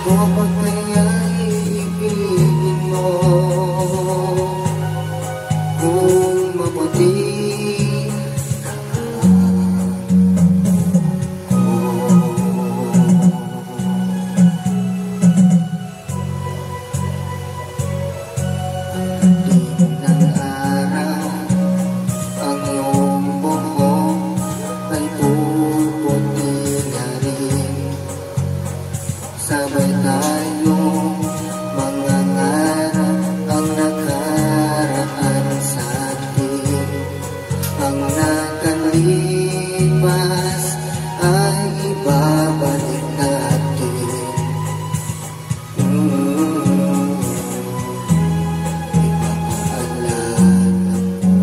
o pag kaya'y ibigin mo. Kung maputi sabay tayong mangangarap ang nakaraan sa atin. Ang nakalipas ay ibabalik natin. Ipapaalala ko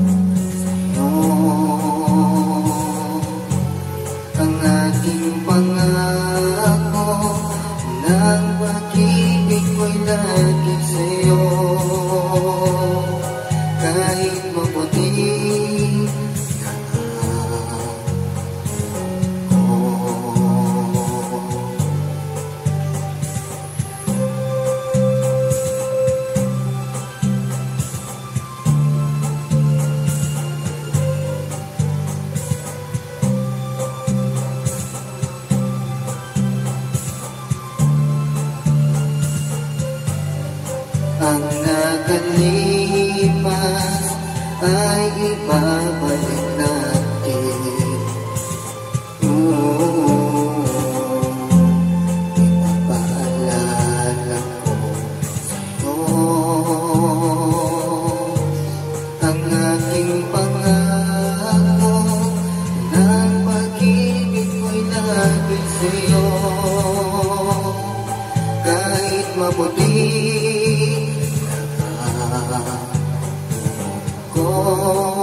sa'yo ang ating pangako. Ang pag-ibig ko'y lagi sa'yo, kahit maputi na ako. Ang nakalipas ay ibabalik natin. Ipapaalala ko sa'yo ang aking pangako ng pag-ibig ko'y lagi sa'yo, kahit maputi ko.